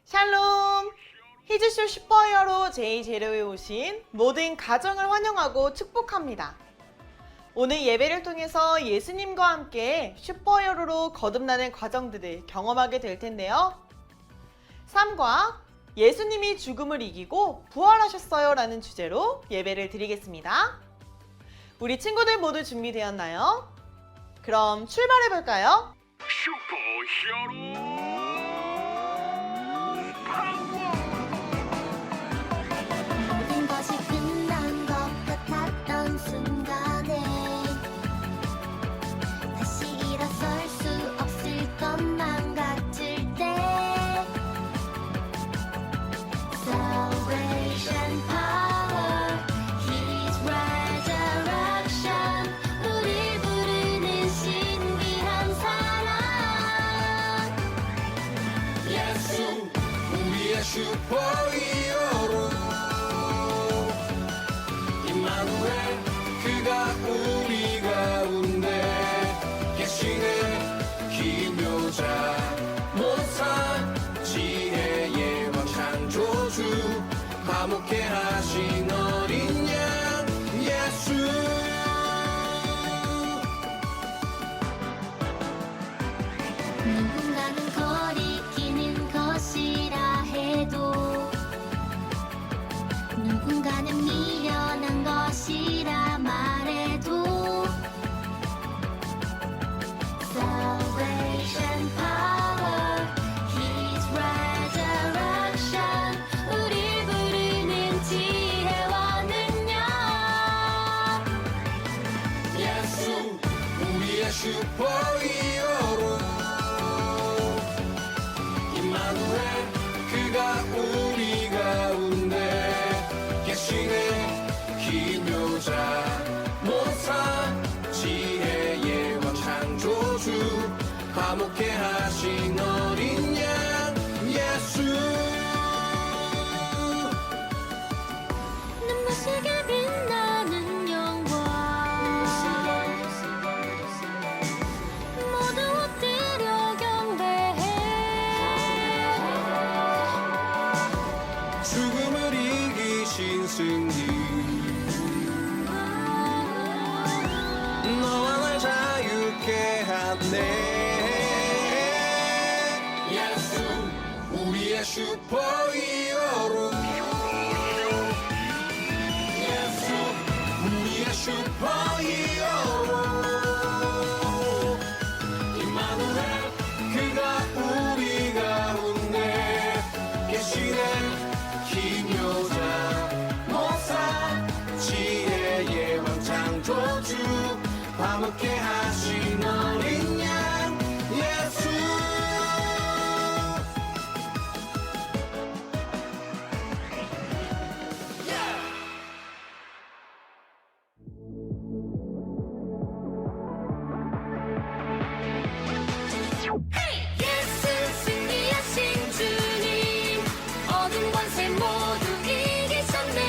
샬롬! 히즈쇼 슈퍼히어로 제이제로에 오신 모든 가정을 환영하고 축복합니다. 오늘 예배를 통해서 예수님과 함께 슈퍼히어로로 거듭나는 과정들을 경험하게 될 텐데요. 삶과 예수님이 죽음을 이기고 부활하셨어요 라는 주제로 예배를 드리겠습니다. 우리 친구들 모두 준비되었나요? 그럼 출발해 볼까요? 슈퍼히어로 모든 것이 끝난 것 같았던 순간에 다시 일어설 수 없을 것만 같을 때 Salvation power, His resurrection 우릴 부르는 신비한 사랑 예수 우리의 슈퍼히어로 임마누엘 그가 우리 가운데 계시네 기묘자 모사 지혜의 왕 창조주 화목케 하신 어린 양 예수 누군가는 거리끼는 것이라 해도 누군가는 미련한 것이라 말해도 Salvation power, His resurrection 우릴 부르는 지혜와 능력 예수 우리의 슈퍼히어로 임마누엘 그가 우리 가운데 계시네 기묘자 모사 지혜의 왕 창조주 화목케 하신 어린 양 예수 눈부시게 빛나는 영광 모두 엎드려 경배해 죽음을 이기신 승리 너와 날 자유케 하네 예수 우리의 슈퍼히어로 예수 우리의 슈퍼히어로 임마누엘 그가 우리 가운데 계시네 기묘자 모사 지혜의 왕 창조주 화목케 하신 어린 양 예수 예수 승리하신 주님 어둠 권세 모두 이기셨네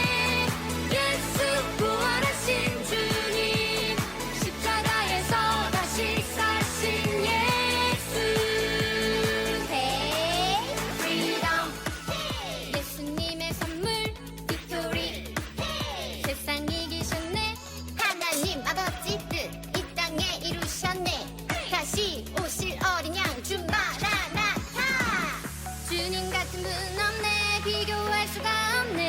예수 부활하신 주님 십자가에서 다시 사신 예수 Freedom 예수님의 선물 빅토리 세상 이기셨네 하나님 아버지 뜻 이 땅에 이루셨네 다시 오실 어린 양 주 마라나타 주님 같은 분 없네 비교할 수가 없네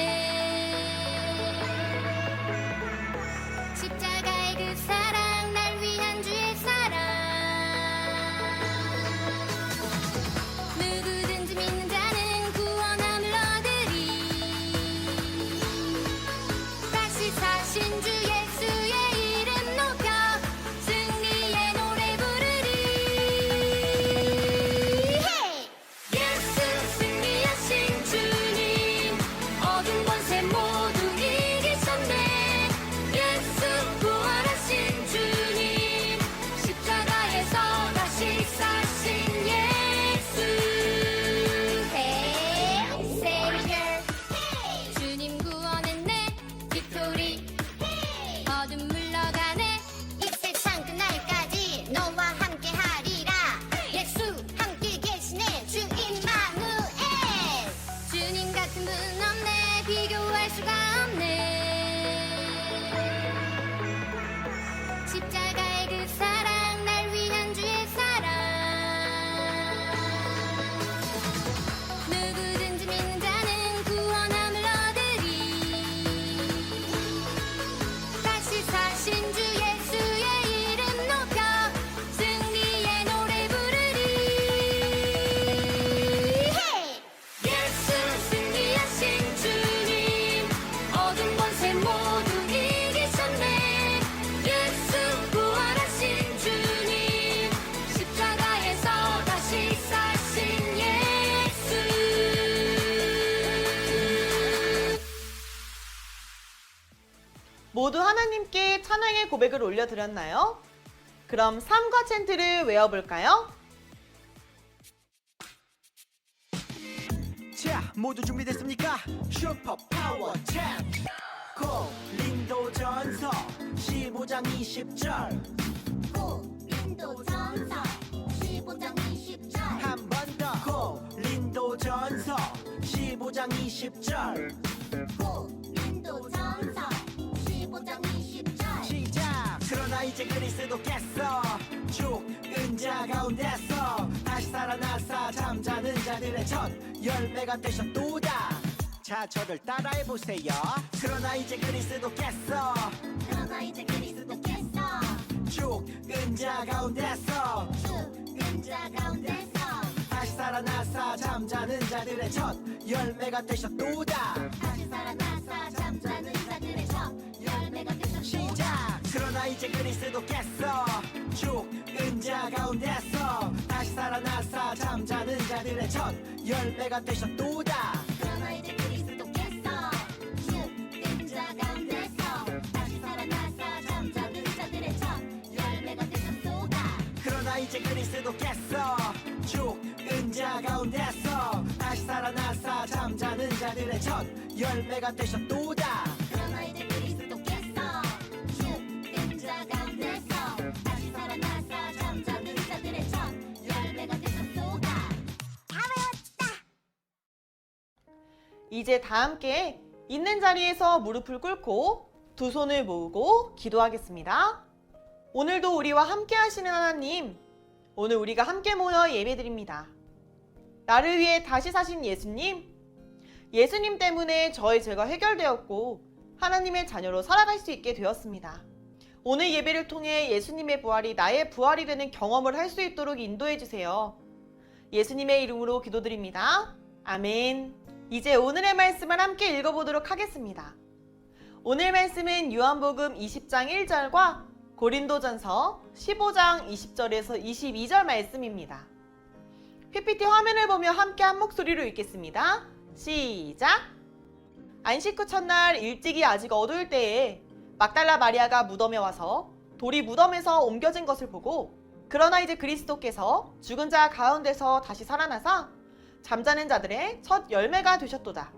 십자가의 그 사랑 날 위한 주의 사랑 누구든지 믿는 자는 구원함을 얻으리 다시 사신 주 예수의 이름 높여 승리의 노래 부르리 예수 승리하신 주님 모두 하나님께 찬양의 고백을 올려드렸나요? 그럼 삶과 챈트를 외워볼까요? 자, 모두 준비됐습니까? 슈퍼 파워 챔프 고린도전서 15장 20절 고린도전서 15장 20절 한 번 더 고린도전서 15장 20절 고린도전서 15장 20절 시작. 그러나 이제 그리스도께서 죽은 자 가운데서 다시 살아나사 잠자는 자들의 첫 열매가 되셨도다. 자, 저를 따라해보세요. 그러나 이제 그리스도께서 그러나 이제 그리스도께서 죽은 자 가운데서 죽은 자 가운데서 다시 살아나사 잠자는 자들의 첫 열매가 되셨도다. 다시 살아나사 잠자는 자들의 첫 열매가 되셨도다. 시작. 그러나 이제 그리스도께서 죽은 자 가운데서 다시 살아나사 잠자는 자들의 첫 열매가 되셨도다. 그러나 이제 그리스도께서 죽은 자 가운데서 다시 살아나사 잠자는 자들의 첫 열매가 되셨도다. 그러나 이제 그리스도께서 죽은 자 가운데서 다시 살아나사 잠자는 자들의 첫 열매가 되셨도다. 그러나 이제 그리스도께서 죽은 자 가운데서 다시 살아나사 잠자는 자들의 첫 열매가 되셨도다. 다 외웠다. 이제 다 함께 있는 자리에서 무릎을 꿇고 두 손을 모으고 기도하겠습니다. 오늘도 우리와 함께 하시는 하나님, 오늘 우리가 함께 모여 예배드립니다. 나를 위해 다시 사신 예수님, 예수님 때문에 저의 죄가 해결되었고 하나님의 자녀로 살아갈 수 있게 되었습니다. 오늘 예배를 통해 예수님의 부활이 나의 부활이 되는 경험을 할 수 있도록 인도해 주세요. 예수님의 이름으로 기도드립니다. 아멘. 이제 오늘의 말씀을 함께 읽어보도록 하겠습니다. 오늘 말씀은 요한복음 20장 1절과 고린도전서 15장 20절에서 22절 말씀입니다. PPT 화면을 보며 함께 한 목소리로 읽겠습니다. 시작! 안식 후 첫날 일찍이 아직 어두울 때에 막달라 마리아가 무덤에 와서 돌이 무덤에서 옮겨진 것을 보고 그러나 이제 그리스도께서 죽은 자 가운데서 다시 살아나사 잠자는 자들의 첫 열매가 되셨도다.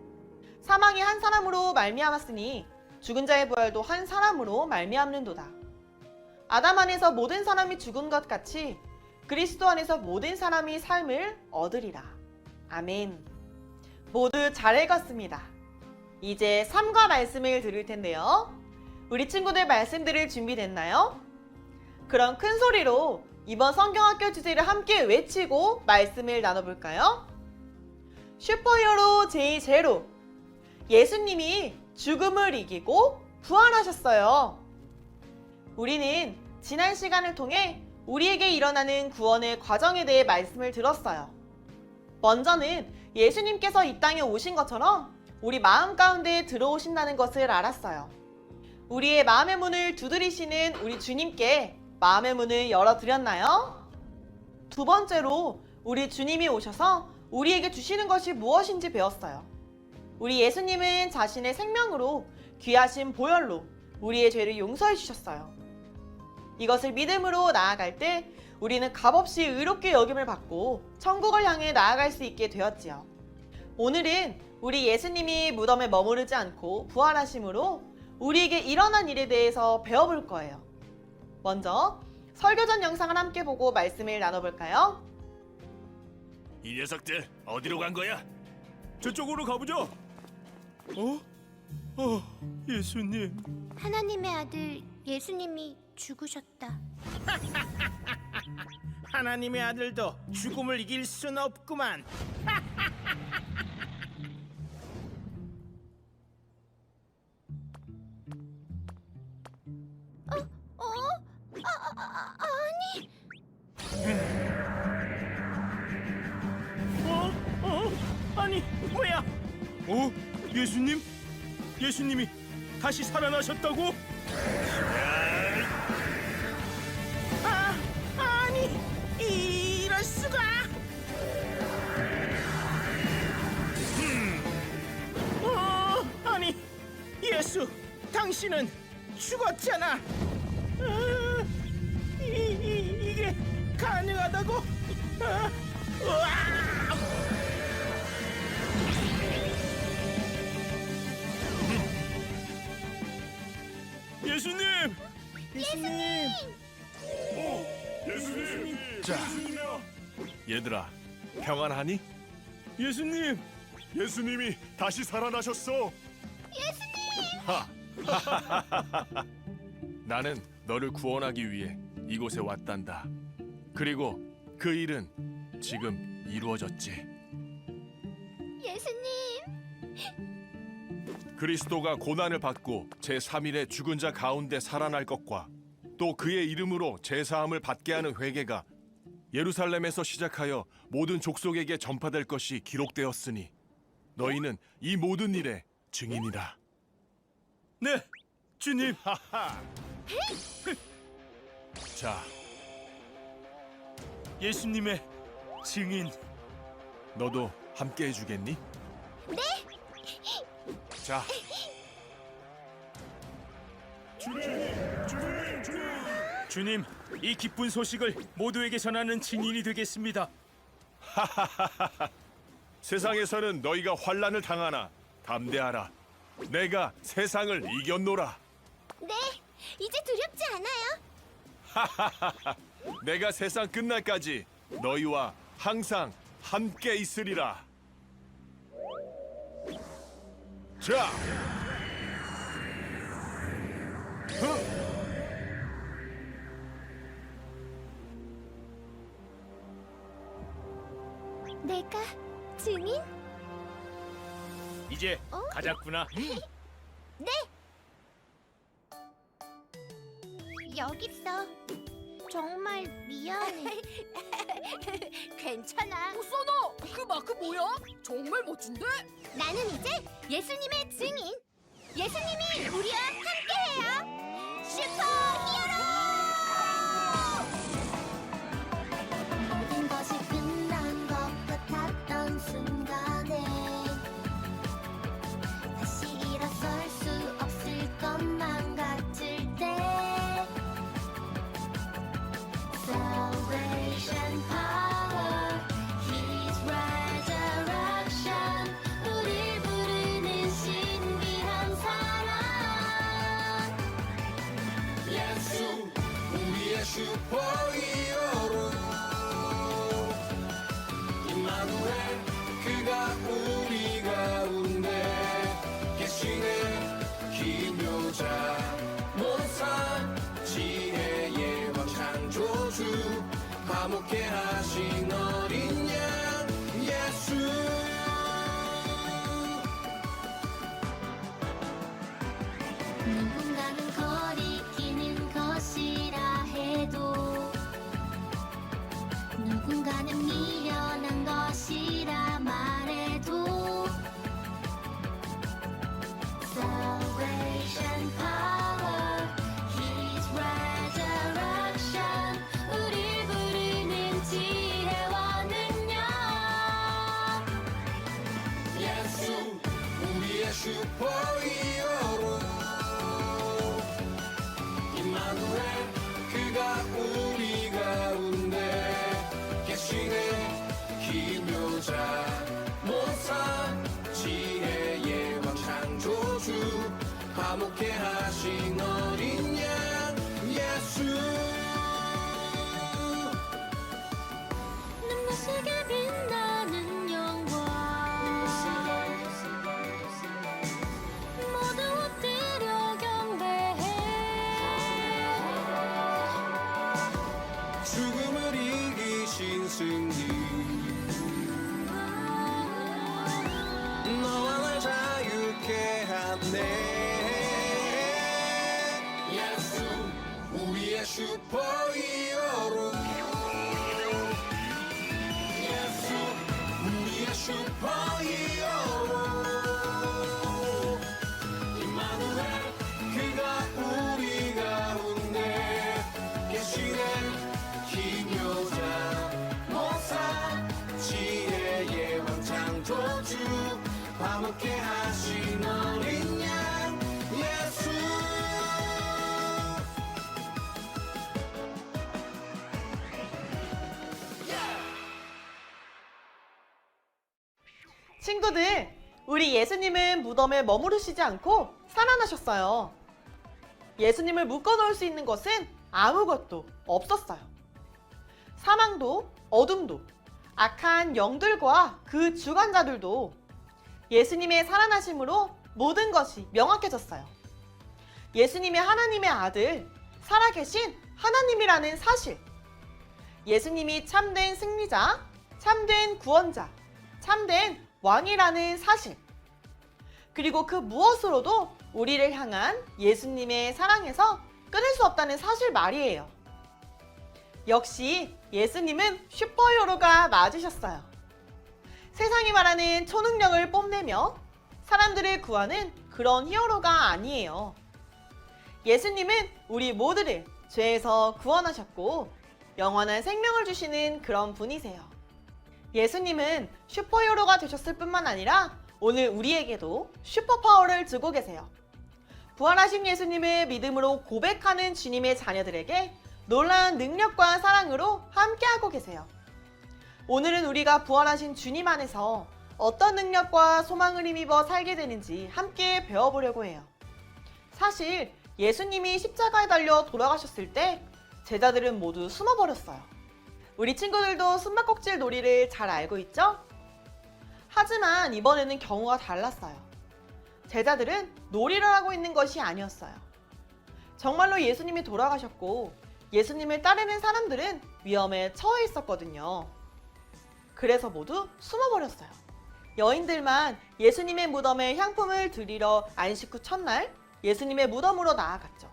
사망이 한 사람으로 말미암았으니 죽은 자의 부활도 한 사람으로 말미암는도다. 아담 안에서 모든 사람이 죽은 것 같이 그리스도 안에서 모든 사람이 삶을 얻으리라. 아멘. 모두 잘 읽었습니다. 이제 삶과 말씀을 들을 텐데요. 우리 친구들 말씀 들을 준비됐나요? 그럼 큰 소리로 이번 성경학교 주제를 함께 외치고 말씀을 나눠볼까요? 슈퍼히어로 제2제로 예수님이 죽음을 이기고 부활하셨어요. 우리는 지난 시간을 통해 우리에게 일어나는 구원의 과정에 대해 말씀을 들었어요. 먼저는 예수님께서 이 땅에 오신 것처럼 우리 마음 가운데 들어오신다는 것을 알았어요. 우리의 마음의 문을 두드리시는 우리 주님께 마음의 문을 열어드렸나요? 두 번째로 우리 주님이 오셔서 우리에게 주시는 것이 무엇인지 배웠어요. 우리 예수님은 자신의 생명으로 귀하신 보혈로 우리의 죄를 용서해 주셨어요. 이것을 믿음으로 나아갈 때 우리는 값없이 의롭게 여김을 받고 천국을 향해 나아갈 수 있게 되었지요. 오늘은 우리 예수님이 무덤에 머무르지 않고 부활하심으로 우리에게 일어난 일에 대해서 배워볼 거예요. 먼저 설교전 영상을 함께 보고 말씀을 나눠볼까요? 이 녀석들 어디로 간 거야? 저쪽으로 가보죠. 예수님. 하나님의 아들 예수님이 죽으셨다. 하나님의 아들도 죽음을 이길 순 없구만. 아니, 아니 뭐야? 예수님? 예수님이 다시 살아나셨다고? 아니 이럴 수가? 아니 예수, 당신은 죽었잖아. 이게 가능하다고? 으아! 예수님! 예수님! 예수님! 자, 얘들아, 평안하니? 예수님! 예수님이 다시 살아나셨어. 예수님! 하! 나는 너를 구원하기 위해 이곳에 왔단다. 그리고 그 일은 지금 이루어졌지. 예수님, 그리스도가 고난을 받고 제3일에 죽은 자 가운데 살아날 것과 또 그의 이름으로 제사함을 받게 하는 회개가 예루살렘에서 시작하여 모든 족속에게 전파될 것이 기록되었으니 너희는 이 모든 일의 증인이다. 네, 주님. 자, 예수님의 증인. 너도 함께 해주겠니? 네. 자, 주님, 이 기쁜 소식을 모두에게 전하는 증인이 되겠습니다. 세상에서는 너희가 환난을 당하나 담대하라. 내가 세상을 이겼노라. 네, 이제 두렵지 않아요. 내가 세상 끝날까지 너희와 항상 함께 있으리라. 자, 내가 증인? 이제 가자꾸나. 네. 여기 있어. 정말 미안해. 괜찮아. 소너, 그 마크 뭐야? 정말 멋진데? 나는 이제 예수님의 증인. 예수님이 우리와 함께해요. 슈퍼히어로! 모든 것이 끝난 것 같았던 순간에 다시 일어설 수 없을 것만 같을 때 Salvation power, His resurrection 우릴 부르는 신비한 사랑 예수 우리의 슈퍼히어로 임마누엘 그가 우리 가운데 계시네 기묘자 모사 지혜의 왕 창조주 화목케 하신 어린 양 예수 누군가는 거리끼는 것이라 해도 누군가는 미련한 것이라 말해도 Salvation power, His resurrection 우릴 부르는 지혜와 능력 예수 우리의 슈퍼히어로 임마누엘 그가 우리 가운데 계시네 기묘자 모사 지혜의 왕 창조주 화목케 하신 어린 양 예수 눈부시게 빛나는 영광 모두 엎드려 경배해 죽음을 이기신 승리 너와 날 자유케 하네 예수 우리의 슈퍼히어로 예수 우리의 슈퍼히어로 임마누엘 그가 우리 가운데 계시네 기묘자 모사 지혜의 왕 창조주 화목케 하신 어린 양 예수 친구들, 우리 예수님은 무덤에 머무르시지 않고 살아나셨어요. 예수님을 묶어놓을 수 있는 것은 아무것도 없었어요. 사망도, 어둠도, 악한 영들과 그 주관자들도 예수님의 살아나심으로 모든 것이 명확해졌어요. 예수님이 하나님의 아들, 살아계신 하나님이라는 사실, 예수님이 참된 승리자, 참된 구원자, 참된 왕이라는 사실, 그리고 그 무엇으로도 우리를 향한 예수님의 사랑에서 끊을 수 없다는 사실 말이에요. 역시 예수님은 슈퍼히어로가 맞으셨어요. 세상이 말하는 초능력을 뽐내며 사람들을 구하는 그런 히어로가 아니에요. 예수님은 우리 모두를 죄에서 구원하셨고 영원한 생명을 주시는 그런 분이세요. 예수님은 슈퍼히어로가 되셨을 뿐만 아니라 오늘 우리에게도 슈퍼파워를 주고 계세요. 부활하신 예수님을 믿음으로 고백하는 주님의 자녀들에게 놀라운 능력과 사랑으로 함께하고 계세요. 오늘은 우리가 부활하신 주님 안에서 어떤 능력과 소망을 힘입어 살게 되는지 함께 배워보려고 해요. 사실 예수님이 십자가에 달려 돌아가셨을 때 제자들은 모두 숨어버렸어요. 우리 친구들도 숨바꼭질 놀이를 잘 알고 있죠? 하지만 이번에는 경우가 달랐어요. 제자들은 놀이를 하고 있는 것이 아니었어요. 정말로 예수님이 돌아가셨고 예수님을 따르는 사람들은 위험에 처해 있었거든요. 그래서 모두 숨어버렸어요. 여인들만 예수님의 무덤에 향품을 드리러 안식 후 첫날 예수님의 무덤으로 나아갔죠.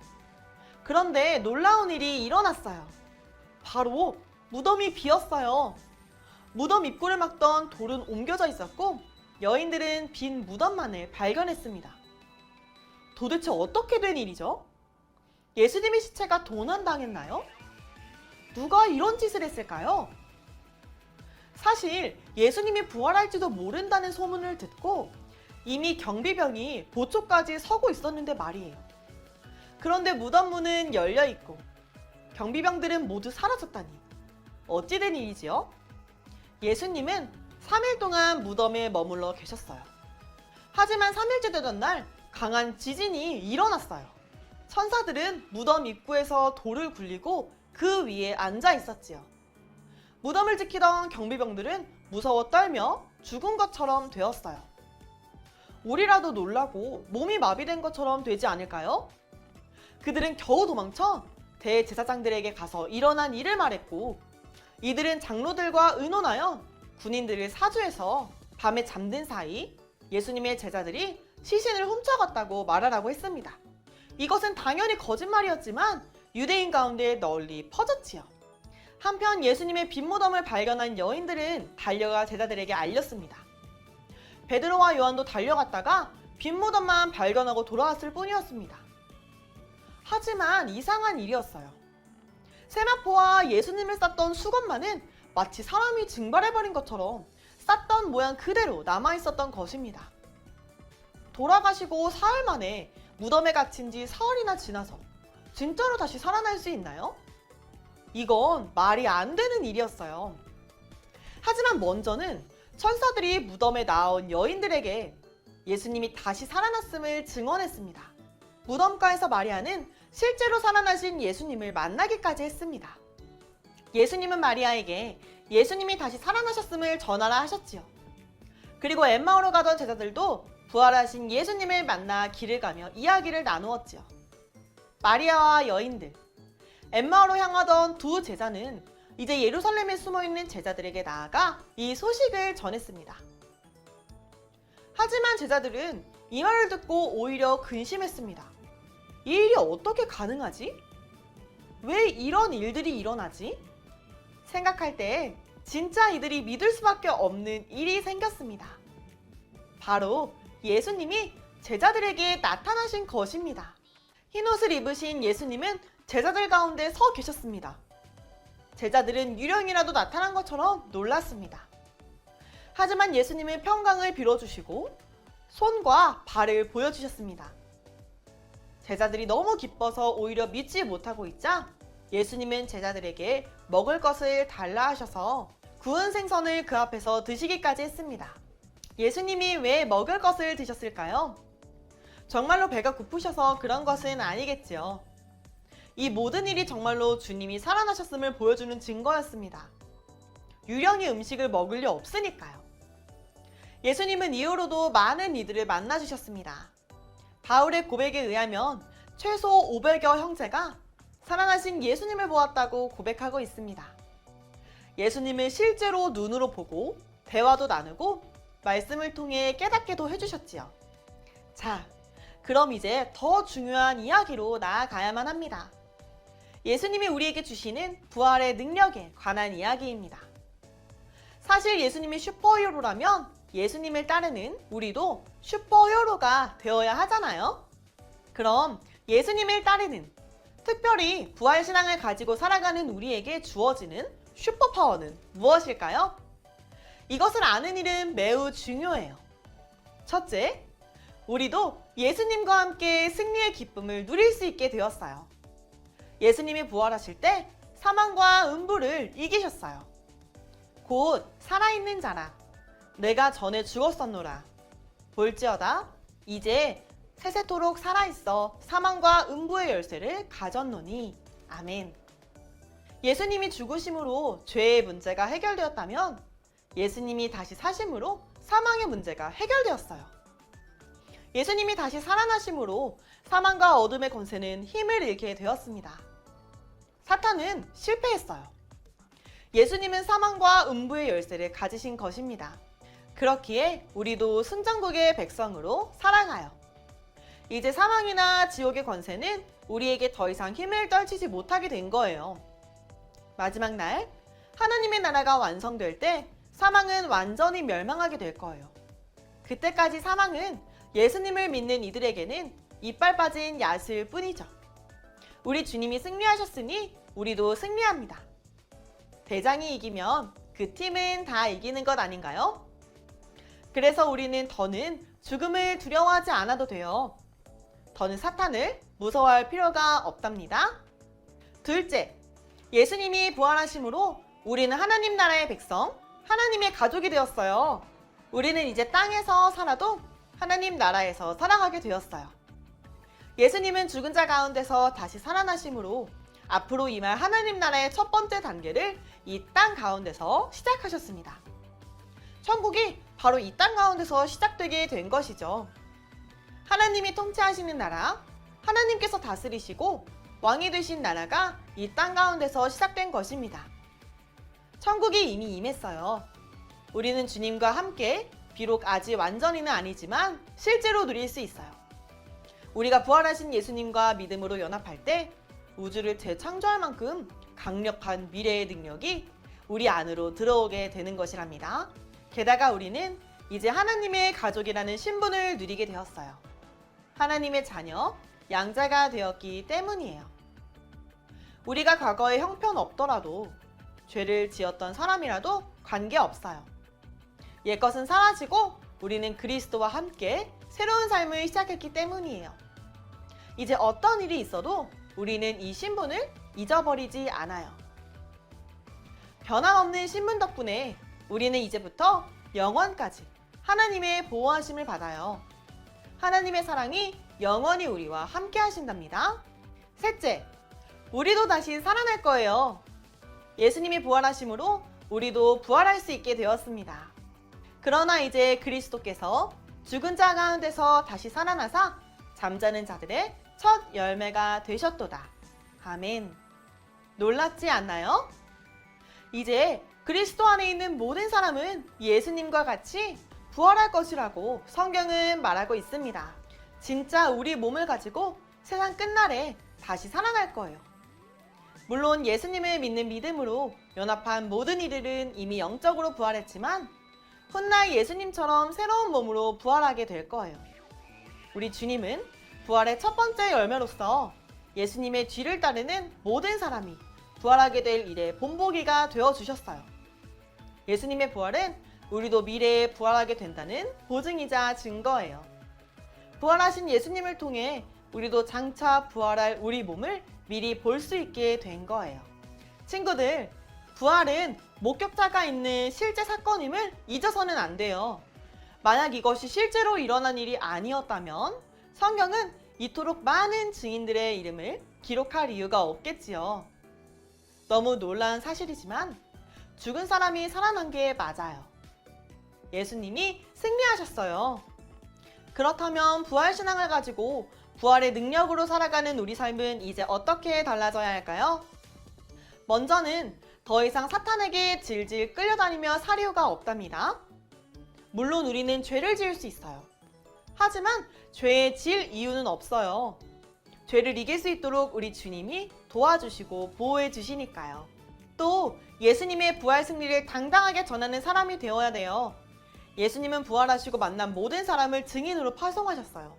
그런데 놀라운 일이 일어났어요. 바로 무덤이 비었어요. 무덤 입구를 막던 돌은 옮겨져 있었고 여인들은 빈 무덤만을 발견했습니다. 도대체 어떻게 된 일이죠? 예수님의 시체가 도난당했나요? 누가 이런 짓을 했을까요? 사실 예수님이 부활할지도 모른다는 소문을 듣고 이미 경비병이 보초까지 서고 있었는데 말이에요. 그런데 무덤 문은 열려 있고 경비병들은 모두 사라졌다니 어찌 된 일이지요? 예수님은 3일 동안 무덤에 머물러 계셨어요. 하지만 3일째 되던 날 강한 지진이 일어났어요. 천사들은 무덤 입구에서 돌을 굴리고 그 위에 앉아 있었지요. 무덤을 지키던 경비병들은 무서워 떨며 죽은 것처럼 되었어요. 우리라도 놀라고 몸이 마비된 것처럼 되지 않을까요? 그들은 겨우 도망쳐 대제사장들에게 가서 일어난 일을 말했고 이들은 장로들과 의논하여 군인들을 사주해서 밤에 잠든 사이 예수님의 제자들이 시신을 훔쳐갔다고 말하라고 했습니다. 이것은 당연히 거짓말이었지만 유대인 가운데 널리 퍼졌지요. 한편 예수님의 빈 무덤을 발견한 여인들은 달려가 제자들에게 알렸습니다. 베드로와 요한도 달려갔다가 빈 무덤만 발견하고 돌아왔을 뿐이었습니다. 하지만 이상한 일이었어요. 세마포와 예수님을 쌌던 수건만은 마치 사람이 증발해버린 것처럼 쌌던 모양 그대로 남아있었던 것입니다. 돌아가시고 사흘 만에 무덤에 갇힌 지 사흘이나 지나서 진짜로 다시 살아날 수 있나요? 이건 말이 안 되는 일이었어요. 하지만 먼저는 천사들이 무덤에 나온 여인들에게 예수님이 다시 살아났음을 증언했습니다. 무덤가에서 마리아는 실제로 살아나신 예수님을 만나기까지 했습니다. 예수님은 마리아에게 예수님이 다시 살아나셨음을 전하라 하셨지요. 그리고 엠마오로 가던 제자들도 부활하신 예수님을 만나 길을 가며 이야기를 나누었지요. 마리아와 여인들, 엠마오로 향하던 두 제자는 이제 예루살렘에 숨어있는 제자들에게 나아가 이 소식을 전했습니다. 하지만 제자들은 이 말을 듣고 오히려 근심했습니다. 이 일이 어떻게 가능하지? 왜 이런 일들이 일어나지? 생각할 때 진짜 이들이 믿을 수밖에 없는 일이 생겼습니다. 바로 예수님이 제자들에게 나타나신 것입니다. 흰옷을 입으신 예수님은 제자들 가운데 서 계셨습니다. 제자들은 유령이라도 나타난 것처럼 놀랐습니다. 하지만 예수님은 평강을 빌어주시고 손과 발을 보여주셨습니다. 제자들이 너무 기뻐서 오히려 믿지 못하고 있자 예수님은 제자들에게 먹을 것을 달라 하셔서 구운 생선을 그 앞에서 드시기까지 했습니다. 예수님이 왜 먹을 것을 드셨을까요? 정말로 배가 고프셔서 그런 것은 아니겠지요. 이 모든 일이 정말로 주님이 살아나셨음을 보여주는 증거였습니다. 유령이 음식을 먹을 리 없으니까요. 예수님은 이후로도 많은 이들을 만나주셨습니다. 바울의 고백에 의하면 최소 500여 형제가 살아나신 예수님을 보았다고 고백하고 있습니다. 예수님을 실제로 눈으로 보고 대화도 나누고 말씀을 통해 깨닫게도 해주셨지요. 자, 그럼 이제 더 중요한 이야기로 나아가야만 합니다. 예수님이 우리에게 주시는 부활의 능력에 관한 이야기입니다. 사실 예수님이 슈퍼히어로라면 예수님을 따르는 우리도 슈퍼히어로가 되어야 하잖아요. 그럼 예수님을 따르는, 특별히 부활신앙을 가지고 살아가는 우리에게 주어지는 슈퍼파워는 무엇일까요? 이것을 아는 일은 매우 중요해요. 첫째, 우리도 예수님과 함께 승리의 기쁨을 누릴 수 있게 되었어요. 예수님이 부활하실 때 사망과 음부를 이기셨어요. 곧 살아있는 자라 내가 전에 죽었었노라 볼지어다 이제 세세토록 살아있어 사망과 음부의 열쇠를 가졌노니 아멘. 예수님이 죽으심으로 죄의 문제가 해결되었다면 예수님이 다시 사심으로 사망의 문제가 해결되었어요. 예수님이 다시 살아나심으로 사망과 어둠의 권세는 힘을 잃게 되었습니다. 사탄은 실패했어요. 예수님은 사망과 음부의 열쇠를 가지신 것입니다. 그렇기에 우리도 승전국의 백성으로 살아가요. 이제 사망이나 지옥의 권세는 우리에게 더 이상 힘을 떨치지 못하게 된 거예요. 마지막 날 하나님의 나라가 완성될 때 사망은 완전히 멸망하게 될 거예요. 그때까지 사망은 예수님을 믿는 이들에게는 이빨 빠진 야수일 뿐이죠. 우리 주님이 승리하셨으니 우리도 승리합니다. 대장이 이기면 그 팀은 다 이기는 것 아닌가요? 그래서 우리는 더는 죽음을 두려워하지 않아도 돼요. 더는 사탄을 무서워할 필요가 없답니다. 둘째, 예수님이 부활하심으로 우리는 하나님 나라의 백성, 하나님의 가족이 되었어요. 우리는 이제 땅에서 살아도 하나님 나라에서 살아가게 되었어요. 예수님은 죽은 자 가운데서 다시 살아나심으로 앞으로 임할 하나님 나라의 첫 번째 단계를 이 땅 가운데서 시작하셨습니다. 천국이 바로 이 땅 가운데서 시작되게 된 것이죠. 하나님이 통치하시는 나라, 하나님께서 다스리시고 왕이 되신 나라가 이 땅 가운데서 시작된 것입니다. 천국이 이미 임했어요. 우리는 주님과 함께 비록 아직 완전히는 아니지만 실제로 누릴 수 있어요. 우리가 부활하신 예수님과 믿음으로 연합할 때 우주를 재창조할 만큼 강력한 미래의 능력이 우리 안으로 들어오게 되는 것이랍니다. 게다가 우리는 이제 하나님의 가족이라는 신분을 누리게 되었어요. 하나님의 자녀, 양자가 되었기 때문이에요. 우리가 과거에 형편없더라도 죄를 지었던 사람이라도 관계없어요. 옛것은 사라지고 우리는 그리스도와 함께 새로운 삶을 시작했기 때문이에요. 이제 어떤 일이 있어도 우리는 이 신분을 잊어버리지 않아요. 변함없는 신분 덕분에 우리는 이제부터 영원까지 하나님의 보호하심을 받아요. 하나님의 사랑이 영원히 우리와 함께 하신답니다. 셋째, 우리도 다시 살아날 거예요. 예수님이 부활하심으로 우리도 부활할 수 있게 되었습니다. 그러나 이제 그리스도께서 죽은 자 가운데서 다시 살아나사 잠자는 자들의 첫 열매가 되셨도다. 아멘. 놀랍지 않나요? 이제 그리스도 안에 있는 모든 사람은 예수님과 같이 부활할 것이라고 성경은 말하고 있습니다. 진짜 우리 몸을 가지고 세상 끝날에 다시 살아날 거예요. 물론 예수님을 믿는 믿음으로 연합한 모든 이들은 이미 영적으로 부활했지만 훗날 예수님처럼 새로운 몸으로 부활하게 될 거예요. 우리 주님은 부활의 첫 번째 열매로서 예수님의 뒤를 따르는 모든 사람이 부활하게 될 일의 본보기가 되어주셨어요. 예수님의 부활은 우리도 미래에 부활하게 된다는 보증이자 증거예요. 부활하신 예수님을 통해 우리도 장차 부활할 우리 몸을 미리 볼 수 있게 된 거예요. 친구들, 부활은 목격자가 있는 실제 사건임을 잊어서는 안 돼요. 만약 이것이 실제로 일어난 일이 아니었다면 성경은 이토록 많은 증인들의 이름을 기록할 이유가 없겠지요. 너무 놀라운 사실이지만 죽은 사람이 살아난 게 맞아요. 예수님이 승리하셨어요. 그렇다면 부활신앙을 가지고 부활의 능력으로 살아가는 우리 삶은 이제 어떻게 달라져야 할까요? 먼저는 더 이상 사탄에게 질질 끌려다니며 살 이유가 없답니다. 물론 우리는 죄를 지을 수 있어요. 하지만 죄에 질 이유는 없어요. 죄를 이길 수 있도록 우리 주님이 도와주시고 보호해 주시니까요. 또 예수님의 부활 승리를 당당하게 전하는 사람이 되어야 돼요. 예수님은 부활하시고 만난 모든 사람을 증인으로 파송하셨어요.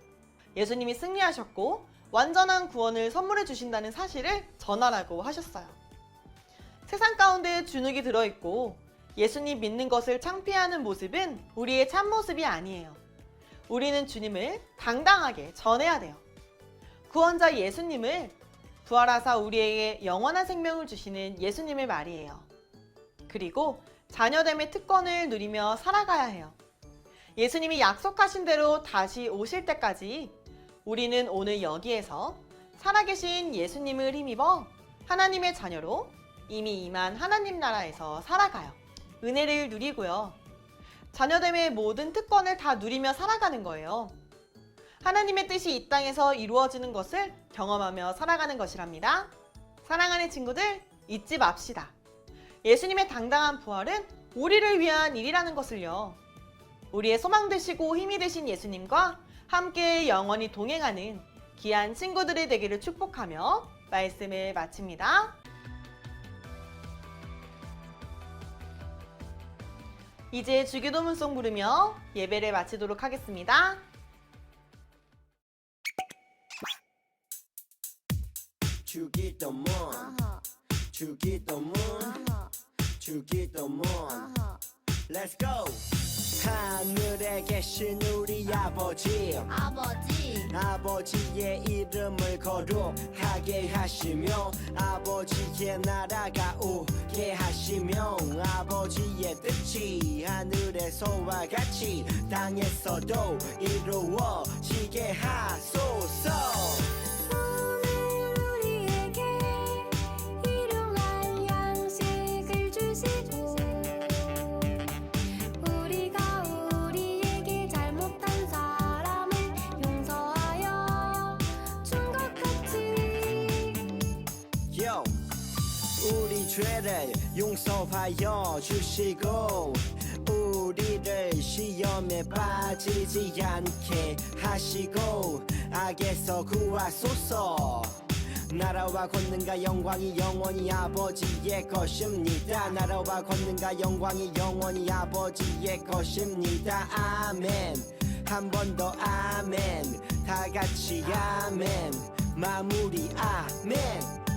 예수님이 승리하셨고 완전한 구원을 선물해 주신다는 사실을 전하라고 하셨어요. 세상 가운데 주눅이 들어있고 예수님 믿는 것을 창피하는 모습은 우리의 참모습이 아니에요. 우리는 주님을 당당하게 전해야 돼요. 구원자 예수님을, 부활하사 우리에게 영원한 생명을 주시는 예수님의 말이에요. 그리고 자녀됨의 특권을 누리며 살아가야 해요. 예수님이 약속하신 대로 다시 오실 때까지 우리는 오늘 여기에서 살아계신 예수님을 힘입어 하나님의 자녀로 이미 임한 하나님 나라에서 살아가요. 은혜를 누리고요. 자녀됨의 모든 특권을 다 누리며 살아가는 거예요. 하나님의 뜻이 이 땅에서 이루어지는 것을 경험하며 살아가는 것이랍니다. 사랑하는 친구들, 잊지 맙시다. 예수님의 당당한 부활은 우리를 위한 일이라는 것을요. 우리의 소망 되시고 힘이 되신 예수님과 함께 영원히 동행하는 귀한 친구들이 되기를 축복하며 말씀을 마칩니다. 이제 주기도문송 부르며 예배를 마치도록 하겠습니다. 주기도문 주기도문 주기도문 Let's go 하늘에 계신 우리 아버지 아버지의 이름을 거룩하게 하시며 아버지의 나라가 오게 하시며 아버지의 뜻이 하늘에서와 같이 땅에서도 이루어지게 하소서. 우리 죄를 용서하여 주시고 우리를 시험에 빠지지 않게 하시고 악에서 구하소서. 나라와 권능과 영광이 영원히 아버지의 것입니다. 나라와 권능과 영광이 영원히 아버지의 것입니다. 아멘. 한 번 더 아멘. 다 같이 아멘. 마무리 아멘.